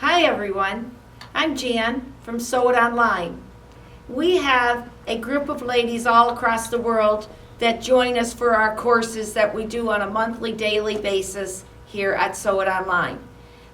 Hi everyone, I'm Jan from Sew It Online. We have a group of ladies all across the world that join us for our courses that we do on a monthly, daily basis here at Sew It Online.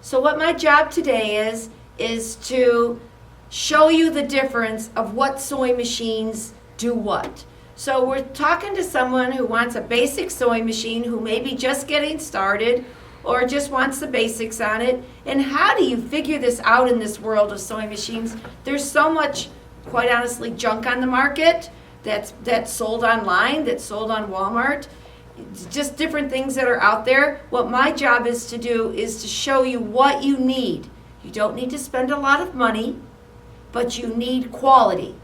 So what my job today is to show you the difference of what sewing machines do what. So we're talking to someone who wants a basic sewing machine who may be just getting started or just wants the basics on it. And how do you figure this out in this world of sewing machines? There's so much, quite honestly, junk on the market that's sold online, that's sold on Walmart. Just different things that are out there. What my job is to do is to show you what you need. You don't need to spend a lot of money, but you need quality.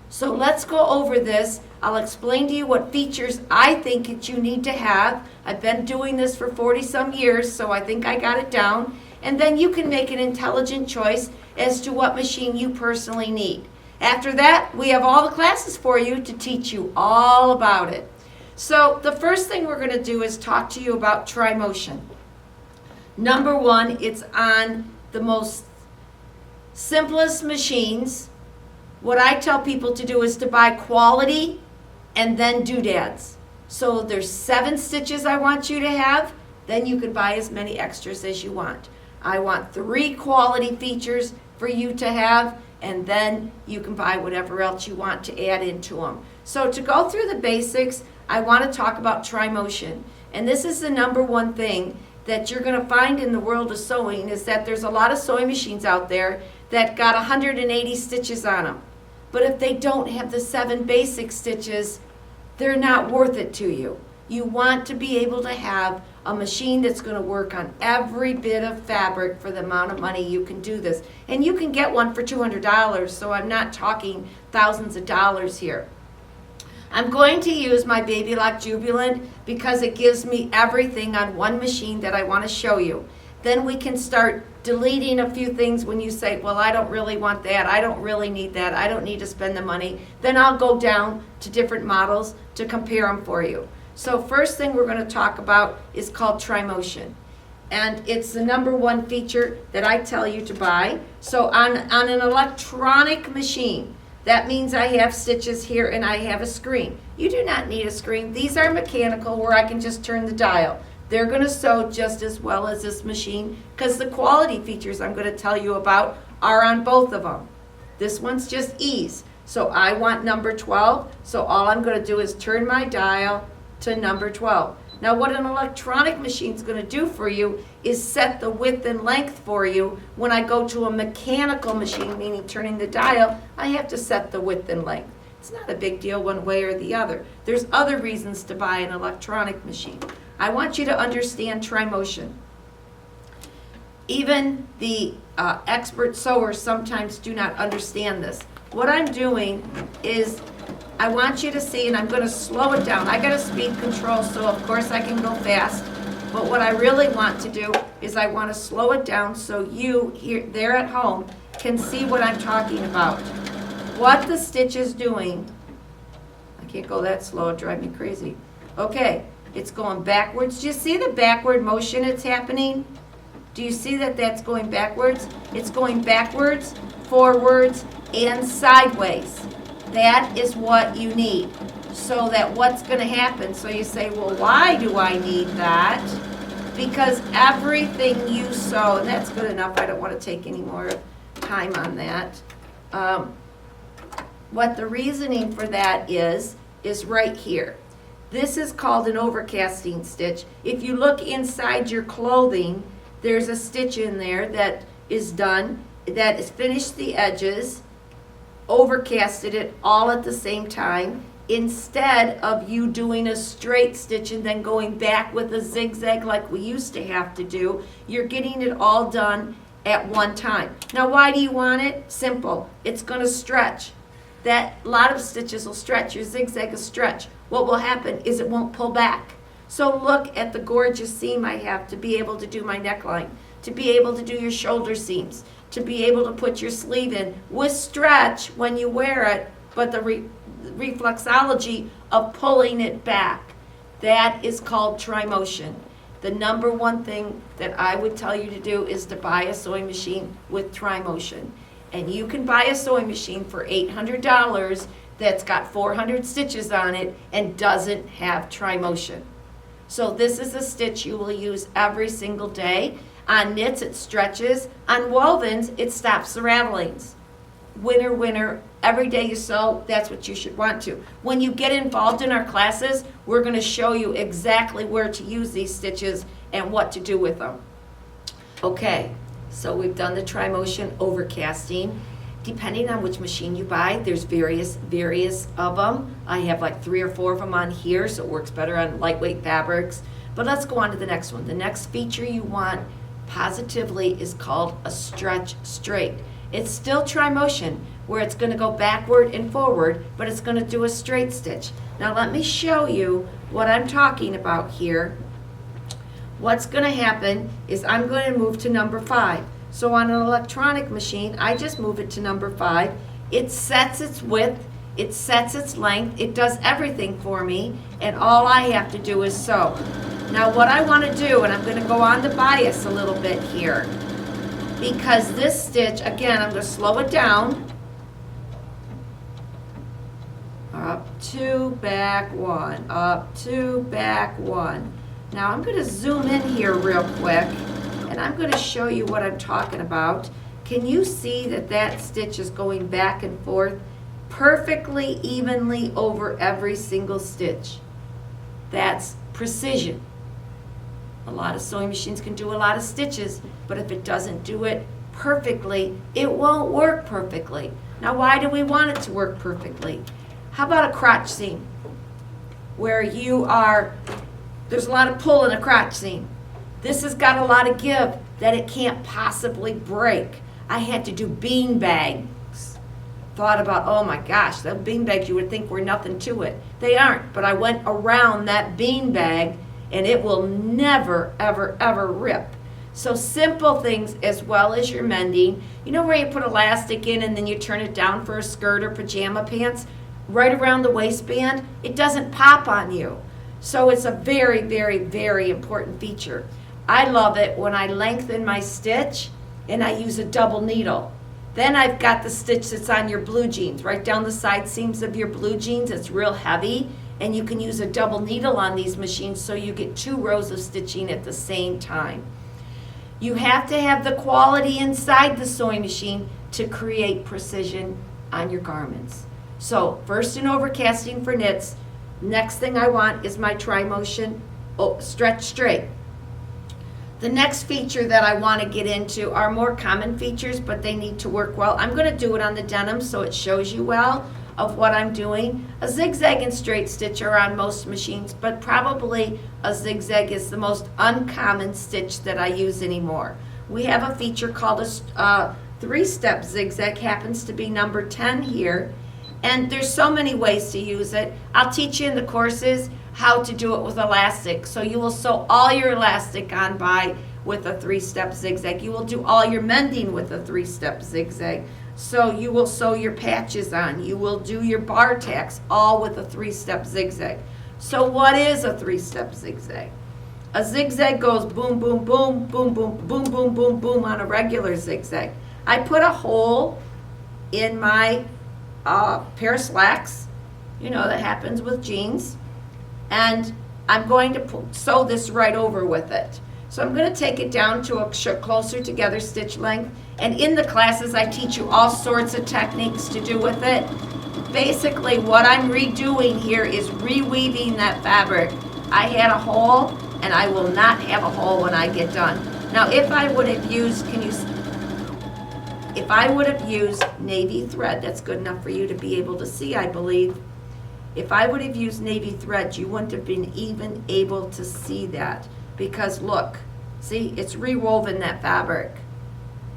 So let's go over this. I'll explain to you what features I think that you need to have. I've been doing this for 40 some years, so I think I got it down. And then you can make an intelligent choice as to what machine you personally need. After that, we have all the classes for you to teach you all about it. So the first thing we're going to do is talk to you about Tri-Motion. Number one, it's on the most simplest machines. What I tell people to do is to buy quality and then doodads. So there's 7 stitches I want you to have, then you can buy as many extras as you want. I want 3 quality features for you to have, and then you can buy whatever else you want to add into them. So to go through the basics, I want to talk about Tri-Motion. And this is the number one thing that you're going to find in the world of sewing, is that there's a lot of sewing machines out there that got 180 stitches on them. But if they don't have the 7 basic stitches, they're not worth it to you. You want to be able to have a machine that's going to work on every bit of fabric for the amount of money you can do this. And you can get one for $200, so I'm not talking thousands of dollars here. I'm going to use my Baby Lock Jubilant because it gives me everything on one machine that I want to show you. Then we can start deleting a few things when you say, well, I don't really want that, I don't really need that, I don't need to spend the money. Then I'll go down to different models to compare them for you. So first thing we're going to talk about is called Tri-Motion. And it's the number one feature that I tell you to buy. So on an electronic machine, that means I have stitches here and I have a screen. You do not need a screen. These are mechanical where I can just turn the dial. They're going to sew just as well as this machine because the quality features I'm going to tell you about are on both of them. This one's just ease. So I want number 12, so all I'm going to do is turn my dial to number 12. Now what an electronic machine is going to do for you is set the width and length for you. When I go to a mechanical machine, meaning turning the dial, I have to set the width and length. It's not a big deal one way or the other. There's other reasons to buy an electronic machine. I want you to understand Tri-Motion. Even the expert sewers sometimes do not understand this. What I'm doing is I want you to see, and I'm going to slow it down. I got a speed control, so of course I can go fast. But what I really want to do is I want to slow it down so you here there at home can see what I'm talking about. What the stitch is doing. I can't go that slow, it drives me crazy. Okay. It's going backwards. Do you see the backward motion it's happening? Do you see that that's going backwards? It's going backwards, forwards, and sideways. That is what you need. So that what's going to happen? So you say, well, why do I need that? Because everything you sew, and that's good enough. I don't want to take any more time on that. What the reasoning for that is right here. This is called an overcasting stitch. If you look inside your clothing, there's a stitch in there that is done, that has finished the edges, overcasted it all at the same time, instead of you doing a straight stitch and then going back with a zigzag like we used to have to do. You're getting it all done at one time. Now why do you want it? Simple. It's going to stretch. That a lot of stitches will stretch. Your zigzag will stretch. What will happen is it won't pull back. So look at the gorgeous seam I have to be able to do my neckline, to be able to do your shoulder seams, to be able to put your sleeve in with stretch when you wear it, but the reflexology of pulling it back. That is called Tri-Motion. the number one thing that I would tell you to do is to buy a sewing machine with tri-motion. And you can buy a sewing machine for $800 that's got 400 stitches on it and doesn't have tri-motion. So this is a stitch you will use every single day. On knits, it stretches. On wovens, it stops the ravelings. Winner, winner. Every day you sew, that's what you should want to. When you get involved in our classes, we're going to show you exactly where to use these stitches and what to do with them. Okay, so we've done the tri-motion overcasting. Depending on which machine you buy, there's various of them. I have like 3 or 4 of them on here, so it works better on lightweight fabrics. But let's go on to the next one. The next feature you want positively is called a stretch straight. It's still tri-motion, where it's going to go backward and forward, but it's going to do a straight stitch. Now let me show you what I'm talking about here. What's going to happen is I'm going to move to number 5. So on an electronic machine, I just move it to number 5. It sets its width, it sets its length, it does everything for me, and all I have to do is sew. Now what I want to do, and I'm going to go on the bias a little bit here, because this stitch, again, I'm going to slow it down. Up 2, back 1, up 2, back 1. Now I'm going to zoom in here real quick, and I'm going to show you what I'm talking about. Can you see that that stitch is going back and forth perfectly evenly over every single stitch? That's precision. A lot of sewing machines can do a lot of stitches, but if it doesn't do it perfectly, it won't work perfectly. Now why do we want it to work perfectly? How about a crotch seam, where there's a lot of pull in a crotch seam. This has got a lot of give that it can't possibly break. I had to do bean bags. Thought about, oh my gosh, the bean bags you would think were nothing to it. They aren't, but I went around that bean bag and it will never, ever, ever rip. So simple things as well as your mending. You know where you put elastic in and then you turn it down for a skirt or pajama pants? Right around the waistband, it doesn't pop on you. So it's a very, very, very important feature. I love it when I lengthen my stitch and I use a double needle. Then I've got the stitch that's on your blue jeans, right down the side seams of your blue jeans. It's real heavy, and you can use a double needle on these machines so you get 2 rows of stitching at the same time. You have to have the quality inside the sewing machine to create precision on your garments. So first in overcasting for knits, next thing I want is my tri-motion stretch straight. The next feature that I want to get into are more common features, but they need to work well. I'm going to do it on the denim so it shows you well of what I'm doing. A zigzag and straight stitch are on most machines, but probably a zigzag is the most uncommon stitch that I use anymore. We have a feature called a 3-step zigzag, happens to be number 10 here. And there's so many ways to use it. I'll teach you in the courses how to do it with elastic. So you will sew all your elastic on by with a 3-step zigzag. You will do all your mending with a 3-step zigzag. So you will sew your patches on. You will do your bar tacks all with a 3-step zigzag. So what is a 3-step zigzag? A zigzag goes boom, boom, boom, boom, boom, boom, boom, boom, boom on a regular zigzag. I put a hole in my pair of slacks, you know, that happens with jeans, and I'm going to sew this right over with it. So I'm going to take it down to a closer together stitch length, and in the classes I teach you all sorts of techniques to do with it. Basically what I'm redoing here is reweaving that fabric. I had a hole and I will not have a hole when I get done. Now if I would have used, if I would have used navy thread, that's good enough for you to be able to see, I believe. If I would have used navy thread, you wouldn't have been even able to see that, because look, see, it's rewoven that fabric.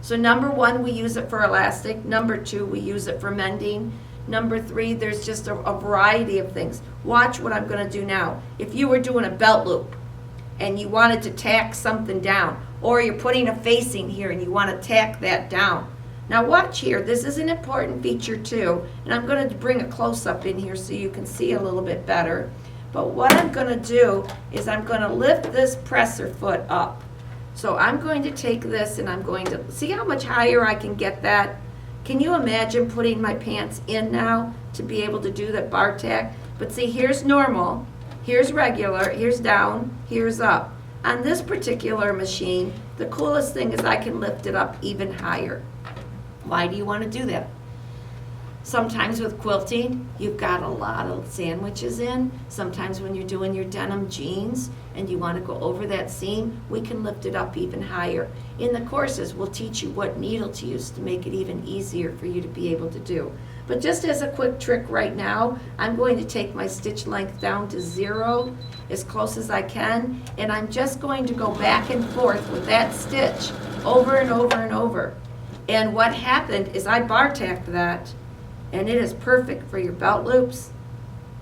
So number 1, we use it for elastic. Number 2, we use it for mending. Number 3, there's just a variety of things. Watch what I'm going to do now. If you were doing a belt loop and you wanted to tack something down, or you're putting a facing here and you want to tack that down. Now watch here, this is an important feature too, and I'm going to bring a close-up in here so you can see a little bit better. But what I'm gonna do is I'm gonna lift this presser foot up. So I'm going to take this and I'm going to, see how much higher I can get that? Can you imagine putting my pants in now to be able to do that bar tack? But see, here's normal, here's regular, here's down, here's up. On this particular machine, the coolest thing is I can lift it up even higher. Why do you want to do that? Sometimes with quilting, you've got a lot of sandwiches in. Sometimes when you're doing your denim jeans and you want to go over that seam, we can lift it up even higher. In the courses, we'll teach you what needle to use to make it even easier for you to be able to do. But just as a quick trick right now, I'm going to take my stitch length down to 0 as close as I can, and I'm just going to go back and forth with that stitch over and over and over. And what happened is I bar tacked that, and it is perfect for your belt loops.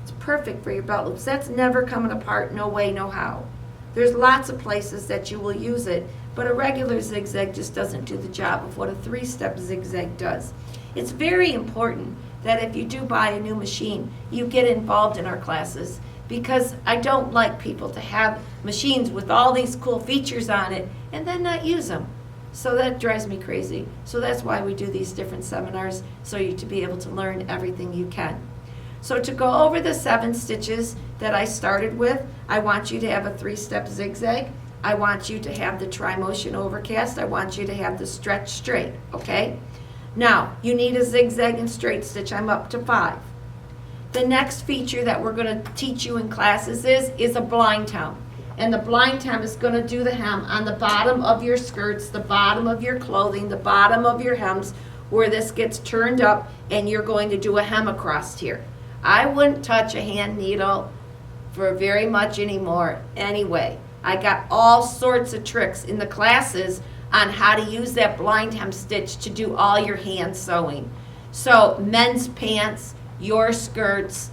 It's perfect for your belt loops. That's never coming apart, no way, no how. There's lots of places that you will use it, but a regular zigzag just doesn't do the job of what a 3-step zigzag does. It's very important that if you do buy a new machine, you get involved in our classes, because I don't like people to have machines with all these cool features on it and then not use them. So that drives me crazy. So that's why we do these different seminars, so you to be able to learn everything you can. So to go over the 7 stitches that I started with, I want you to have a 3-step zigzag. I want you to have the tri-motion overcast. I want you to have the stretch straight, okay? Now, you need a zigzag and straight stitch. I'm up to 5. The next feature that we're going to teach you in classes is a blind hem. And the blind hem is going to do the hem on the bottom of your skirts, the bottom of your clothing, the bottom of your hems, where this gets turned up, and you're going to do a hem across here. I wouldn't touch a hand needle for very much anymore anyway. I got all sorts of tricks in the classes on how to use that blind hem stitch to do all your hand sewing. So men's pants, your skirts,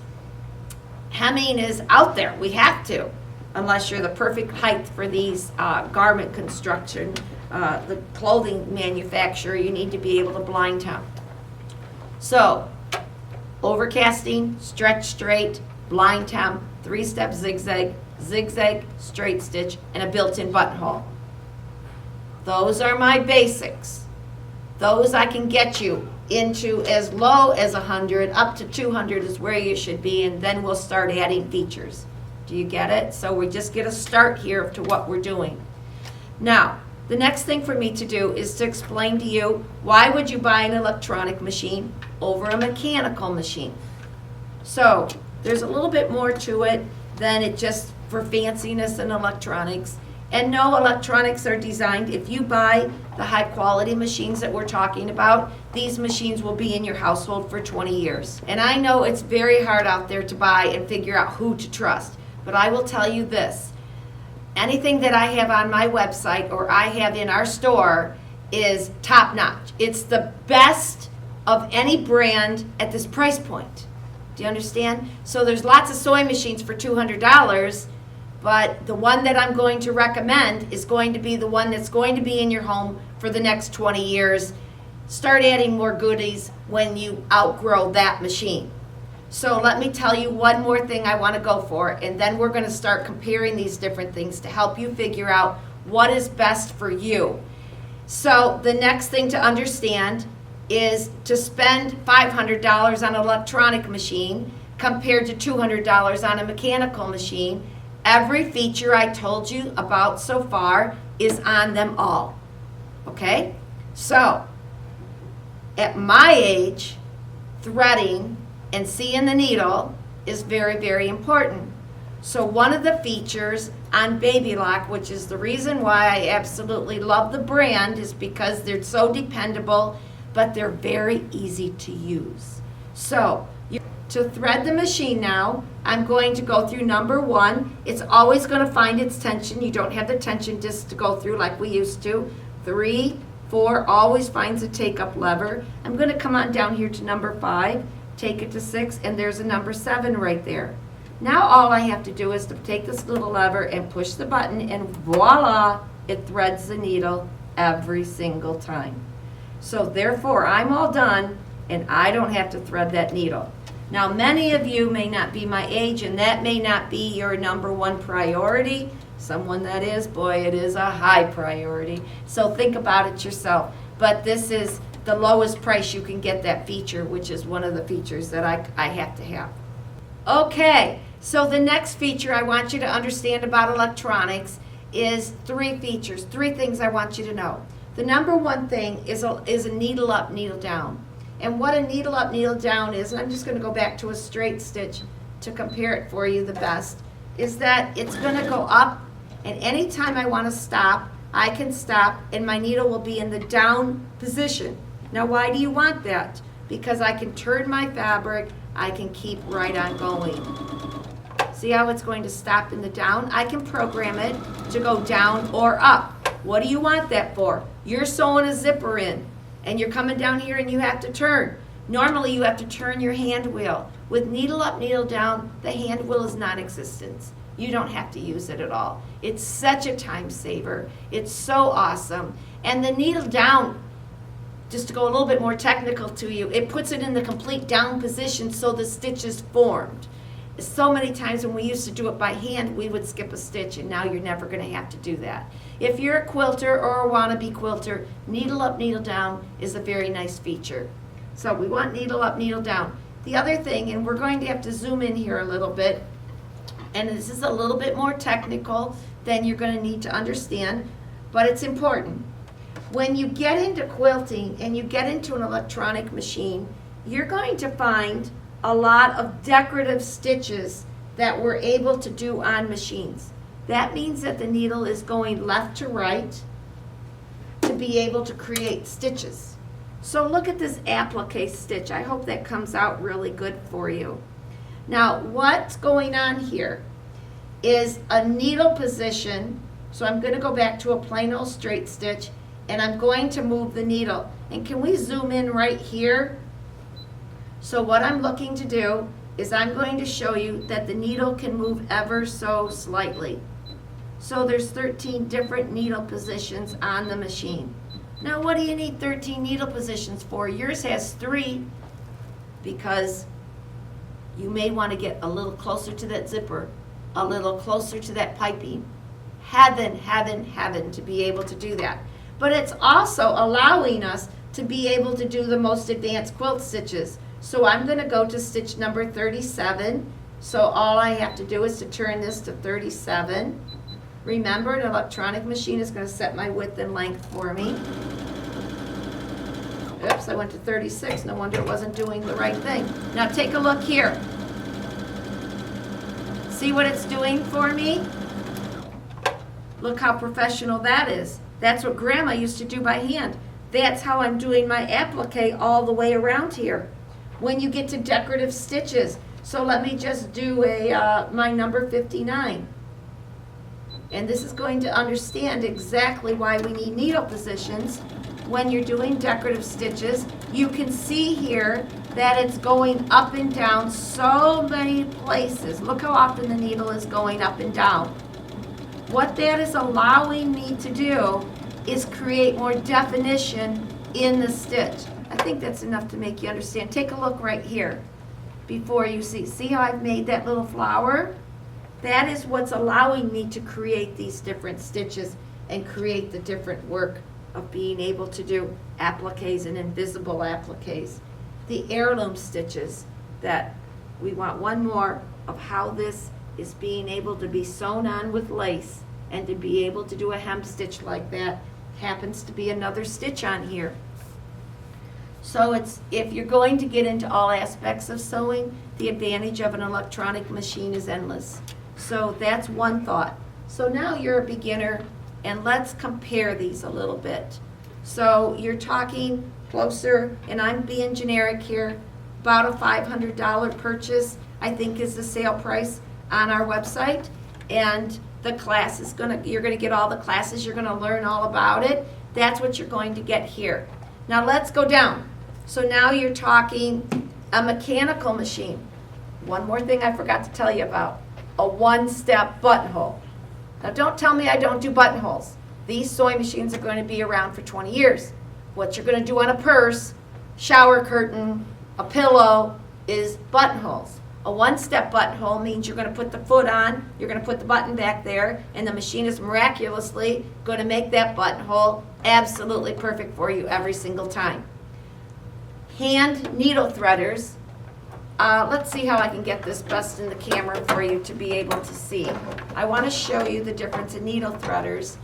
hemming is out there. We have to. Unless you're the perfect height for these garment construction, the clothing manufacturer, you need to be able to blind hem. So, overcasting, stretch straight, blind hem, 3-step zigzag, zigzag, straight stitch, and a built-in buttonhole. Those are my basics. Those I can get you into as low as 100, up to 200 is where you should be, and then we'll start adding features. Do you get it? So we just get a start here to what we're doing. Now, the next thing for me to do is to explain to you, why would you buy an electronic machine over a mechanical machine? So there's a little bit more to it than it just for fanciness and electronics. And no, electronics are designed, if you buy the high quality machines that we're talking about, these machines will be in your household for 20 years. And I know it's very hard out there to buy and figure out who to trust. But I will tell you this, anything that I have on my website or I have in our store is top notch. It's the best of any brand at this price point. Do you understand? So there's lots of sewing machines for $200, but the one that I'm going to recommend is going to be the one that's going to be in your home for the next 20 years. Start adding more goodies when you outgrow that machine. So let me tell you one more thing I want to go for, and then we're going to start comparing these different things to help you figure out what is best for you. So the next thing to understand is to spend $500 on an electronic machine compared to $200 on a mechanical machine. Every feature I told you about so far is on them all. Okay? So, at my age, threading and seeing the needle is very, very important. So one of the features on Baby Lock, which is the reason why I absolutely love the brand, is because they're so dependable, but they're very easy to use. So to thread the machine now, I'm going to go through number 1. It's always going to find its tension. You don't have the tension disc to go through like we used to. 3, 4 always finds a take-up lever. I'm going to come on down here to number 5. Take it to 6, and there's a number 7 right there. Now all I have to do is to take this little lever and push the button, and voila, it threads the needle every single time. So therefore, I'm all done, and I don't have to thread that needle. Now, many of you may not be my age, and that may not be your number one priority. Someone that is, boy, it is a high priority. So think about it yourself. But this is the lowest price you can get that feature, which is one of the features that I have to have. Okay, so the next feature I want you to understand about electronics is 3 features, 3 things I want you to know. The number one thing is a needle up, needle down. And what a needle up, needle down is, and I'm just going to go back to a straight stitch to compare it for you the best, is that it's going to go up, and anytime I want to stop, I can stop, and my needle will be in the down position. Now, why do you want that? Because I can turn my fabric, I can keep right on going. See how it's going to stop in the down? I can program it to go down or up. What do you want that for? You're sewing a zipper in, and you're coming down here and you have to turn. Normally you have to turn your hand wheel. With needle up, needle down, the hand wheel is non-existent. You don't have to use it at all. It's such a time saver. It's so awesome. And the needle down, just to go a little bit more technical to you, it puts it in the complete down position so the stitch is formed. So many times when we used to do it by hand, we would skip a stitch, and now you're never going to have to do that. If you're a quilter or a wannabe quilter, needle up, needle down is a very nice feature. So we want needle up, needle down. The other thing, and we're going to have to zoom in here a little bit, and this is a little bit more technical than you're going to need to understand, but it's important. When you get into quilting and you get into an electronic machine, you're going to find a lot of decorative stitches that we're able to do on machines. That means that the needle is going left to right to be able to create stitches. So look at this applique stitch. I hope that comes out really good for you. Now, what's going on here is a needle position. So I'm going to go back to a plain old straight stitch, and I'm going to move the needle. And can we zoom in right here? So what I'm looking to do is I'm going to show you that the needle can move ever so slightly. So there's 13 different needle positions on the machine. Now, what do you need 13 needle positions for? Yours has 3 because you may want to get a little closer to that zipper, a little closer to that piping. Heaven to be able to do that. But it's also allowing us to be able to do the most advanced quilt stitches. So I'm going to go to stitch number 37. So all I have to do is to turn this to 37. Remember, an electronic machine is going to set my width and length for me. Oops, I went to 36. No wonder it wasn't doing the right thing. Now take a look here. See what it's doing for me? Look how professional that is. That's what Grandma used to do by hand. That's how I'm doing my applique all the way around here. When you get to decorative stitches, so let me just do my number 59. And this is going to understand exactly why we need needle positions when you're doing decorative stitches. You can see here that it's going up and down so many places. Look how often the needle is going up and down. What that is allowing me to do is create more definition in the stitch. I think that's enough to make you understand. Take a look right here before you see. See how I've made that little flower? That is what's allowing me to create these different stitches and create the different work of being able to do appliques and invisible appliques. The heirloom stitches that we want one more of how this is being able to be sewn on with lace and to be able to do a hem stitch like that happens to be another stitch on here. So it's, if you're going to get into all aspects of sewing, the advantage of an electronic machine is endless. So that's one thought. So now you're a beginner, and let's compare these a little bit. So you're talking closer, and I'm being generic here, about a $500 purchase, I think is the sale price on our website. And the class is you're gonna get all the classes, you're gonna learn all about it. That's what you're going to get here. Now let's go down. So now you're talking a mechanical machine. One more thing I forgot to tell you about, a one-step buttonhole. Now don't tell me I don't do buttonholes. These sewing machines are going to be around for 20 years. What you're going to do on a purse, shower curtain, a pillow, is buttonholes. A one-step buttonhole means you're going to put the foot on, you're going to put the button back there, and the machine is miraculously going to make that buttonhole absolutely perfect for you every single time. Hand needle threaders. Let's see how I can get this best in the camera for you to be able to see. I want to show you the difference in needle threaders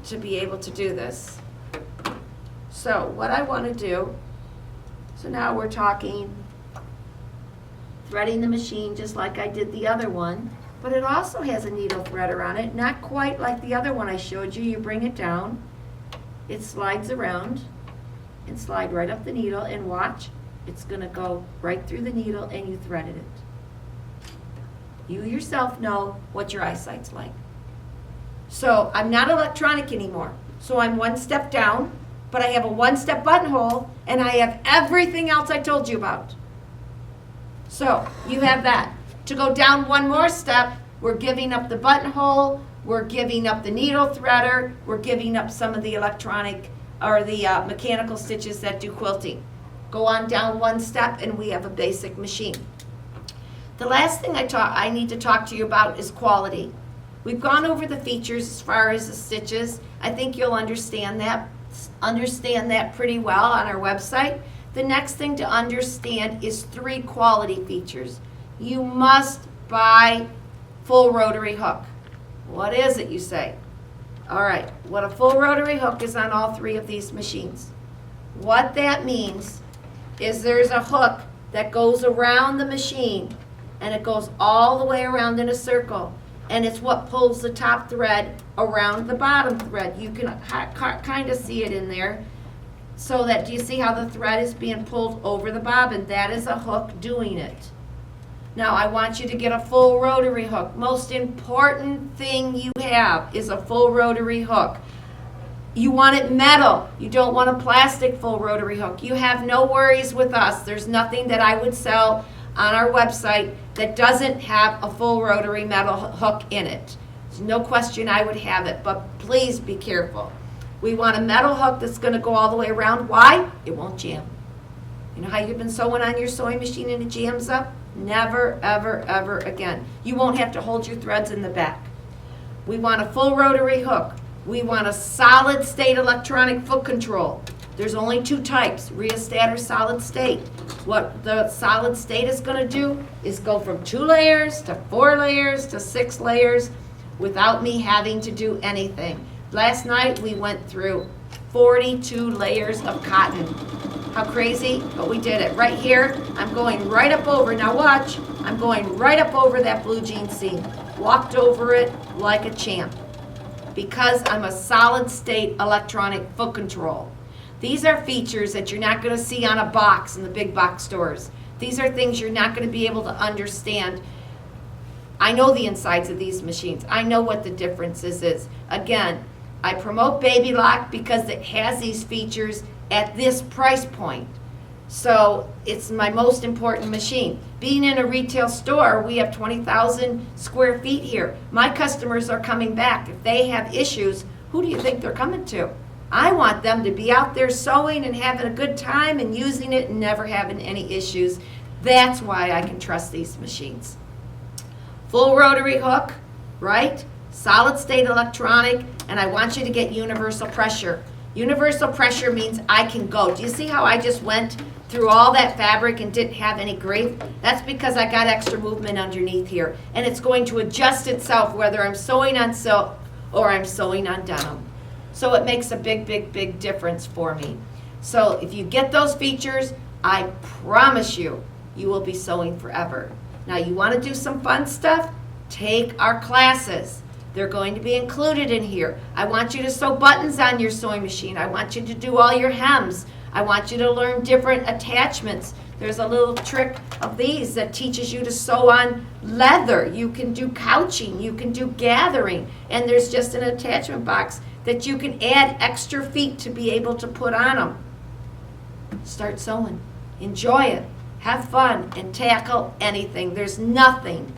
to be able to do this. So what I want to do, so now we're talking threading the machine just like I did the other one, but it also has a needle threader on it, not quite like the other one I showed you. You bring it down, it slides around, and slide right up the needle, and watch, it's going to go right through the needle and you threaded it. You yourself know what your eyesight's like. So I'm not electronic anymore. So I'm one step down, but I have a one-step buttonhole, and I have everything else I told you about. So you have that. To go down one more step, we're giving up the buttonhole, we're giving up the needle threader, we're giving up some of the electronic or the mechanical stitches that do quilting. Go on down one step and we have a basic machine. The last thing I need to talk to you about is quality. We've gone over the features as far as the stitches. I think you'll understand that pretty well on our website. The next thing to understand is 3 quality features. You must buy full rotary hook. What is it, you say? All right, what a full rotary hook is on all 3 of these machines. What that means is there's a hook that goes around the machine, and it goes all the way around in a circle, and it's what pulls the top thread around the bottom thread. You can kind of see it in there. So that, do you see how the thread is being pulled over the bobbin? That is a hook doing it. Now I want you to get a full rotary hook. Most important thing you have is a full rotary hook. You want it metal. You don't want a plastic full rotary hook. You have no worries with us. There's nothing that I would sell on our website that doesn't have a full rotary metal hook in it. There's no question I would have it, but please be careful. We want a metal hook that's going to go all the way around. Why? It won't jam. You know how you've been sewing on your sewing machine and it jams up? Never, ever, ever again. You won't have to hold your threads in the back. We want a full rotary hook. We want a solid state electronic foot control. There's only 2 types, rheostat or solid state. What the solid state is going to do is go from 2 layers to 4 layers to 6 layers without me having to do anything. Last night we went through 42 layers of cotton. How crazy? But we did it. Right here, I'm going right up over. Now watch. I'm going right up over that blue jean seam. Walked over it like a champ. Because I'm a solid state electronic foot control. These are features that you're not going to see on a box in the big box stores. These are things you're not going to be able to understand. I know the insides of these machines. I know what the differences is. Again, I promote Baby Lock because it has these features at this price point. So it's my most important machine. Being in a retail store, we have 20,000 square feet here. My customers are coming back. If they have issues, who do you think they're coming to? I want them to be out there sewing and having a good time and using it and never having any issues. That's why I can trust these machines. Full rotary hook, right? Solid state electronic, and I want you to get universal pressure. Universal pressure means I can go. Do you see how I just went through all that fabric and didn't have any grief? That's because I got extra movement underneath here, and it's going to adjust itself whether I'm sewing on silk or I'm sewing on denim. So it makes a big, big, big difference for me. So if you get those features, I promise you, you will be sewing forever. Now you want to do some fun stuff? Take our classes. They're going to be included in here. I want you to sew buttons on your sewing machine. I want you to do all your hems. I want you to learn different attachments. There's a little trick of these that teaches you to sew on leather. You can do couching. You can do gathering. And there's just an attachment box that you can add extra feet to be able to put on them. Start sewing. Enjoy it. Have fun and tackle anything. There's nothing.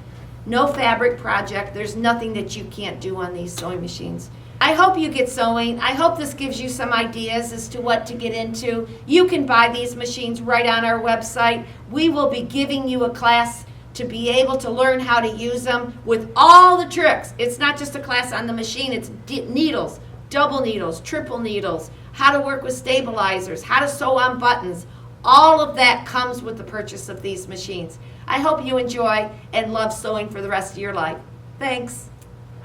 No fabric project, there's nothing that you can't do on these sewing machines. I hope you get sewing. I hope this gives you some ideas as to what to get into. You can buy these machines right on our website. We will be giving you a class to be able to learn how to use them with all the tricks. It's not just a class on the machine, it's needles, double needles, triple needles, how to work with stabilizers, how to sew on buttons. All of that comes with the purchase of these machines. I hope you enjoy and love sewing for the rest of your life. Thanks.